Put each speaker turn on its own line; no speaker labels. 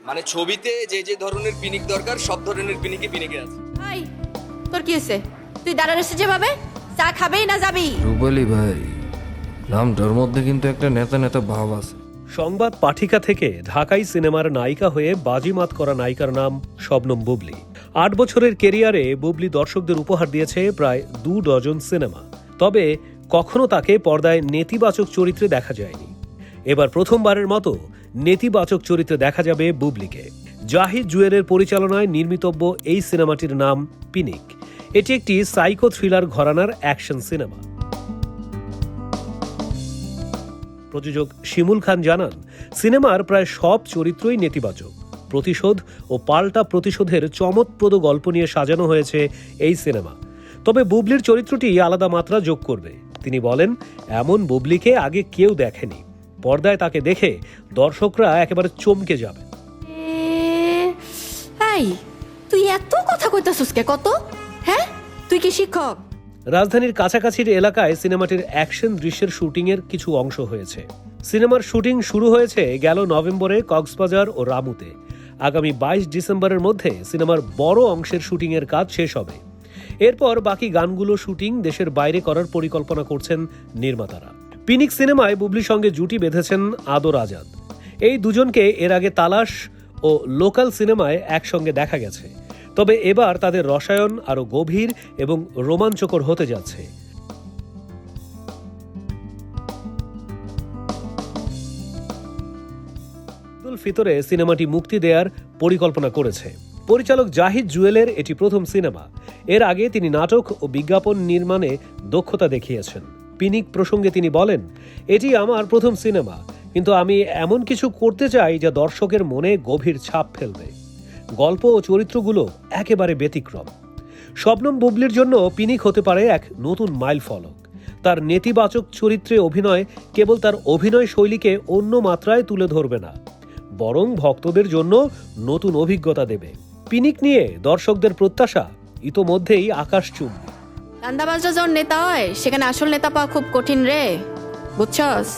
মানে ছবিতে যে যে ধরনের পিনিক দরকার সব ধরনের পিনিকই পিনিকে আছে।
ভাই তোর কি হয়েছে? তুই দাঁড়া রয়েছে যেভাবে, চা খাবেই না যাবি?
রুবেলি ভাই, নামটার মধ্যে কিন্তু একটা নেতা নেতা ভাব আছে।
সংবাদ পাঠিকা থেকে ঢাকাই সিনেমার নায়িকা হয়ে বাজিমাত করা নায়িকার নাম শবনম বুবলি। ৮ বছরের কেরিয়ারে বুবলি দর্শকদের উপহার দিয়েছে প্রায় 2 ডজন সিনেমা। তবে কখনো তাকে পর্দায় নেতিবাচক চরিত্রে দেখা যায়নি। এবার প্রথমবারের মতো নেতিবাচক চরিত্রে দেখা যাবে বুবলিকে। জাহিদ জুয়েলের পরিচালনায় নির্মিতব্য এই সিনেমাটির নাম পিনিক। এটি একটি সাইকো থ্রিলার ঘরানার অ্যাকশন সিনেমা। প্রযোজক শিমুল খান জানান, সিনেমার প্রায় সব চরিত্রই নেতিবাচক। প্রতিশোধ ও পাল্টা প্রতিশোধের চমৎপ্রদ গল্প নিয়ে সাজানো হয়েছে এই সিনেমা। তবে বুবলির চরিত্রটি আলাদা মাত্রা যোগ করবে। তিনি বলেন, এমন বুবলিকে আগে কেউ দেখেনি। পর্দায় তাকে দেখে দর্শকরা একেবারে চমকে যাবে।
এই তুই এত কথা কইতাছিস কে? কত হ্যাঁ, তুই কি শিক্ষক?
রাজধানীর কাছাকাছির এলাকায় সিনেমাটির অ্যাকশন দৃশ্যের শুটিংয়ের কিছু অংশ হয়েছে। সিনেমার শুটিং শুরু হয়েছে গেল নভেম্বরে কক্সবাজার ও রামুতে। আগামী 22 ডিসেম্বরের মধ্যে সিনেমার বড় অংশের শুটিংয়ের কাজ শেষ হবে। এরপর বাকি গানগুলো শুটিং দেশের বাইরে করার পরিকল্পনা করছেন নির্মাতারা। পিনিক সিনেমায় বুবলির সঙ্গে জুটি বেঁধেছেন আদর আজাদ। এই দুজনকে এর আগে তালাশ ও লোকাল সিনেমায় একসঙ্গে দেখা গেছে। তবে এবার তাদের রসায়ন আরো গভীর এবং রোমাঞ্চকর হতে যাচ্ছে। ঈদুল ফিতরে সিনেমাটি মুক্তি দেওয়ার পরিকল্পনা করেছে। পরিচালক জাহিদ জুয়েলের এটি প্রথম সিনেমা। এর আগে তিনি নাটক ও বিজ্ঞাপন নির্মাণে দক্ষতা দেখিয়েছেন। পিনিক প্রসঙ্গে তিনি বলেন, এটি আমার প্রথম সিনেমা, কিন্তু আমি এমন কিছু করতে চাই যা দর্শকের মনে গভীর ছাপ ফেলবে। গল্প ও চরিত্রগুলো একেবারে ব্যতিক্রম। শবনম বুবলির জন্য পিনিক হতে পারে এক নতুন মাইল ফলক। তার নেতিবাচক চরিত্রে অভিনয় কেবল তার অভিনয় শৈলীকে অন্য মাত্রায় তুলে ধরবে না, বরং ভক্তদের জন্য নতুন অভিজ্ঞতা দেবে। পিনিক নিয়ে দর্শকদের প্রত্যাশা ইতোমধ্যেই আকাশচুম্বী।
দান্দাবাজরা যখন নেতা হয়, সেখানে আসল নেতা পাওয়া খুব কঠিন রে, বুঝছস?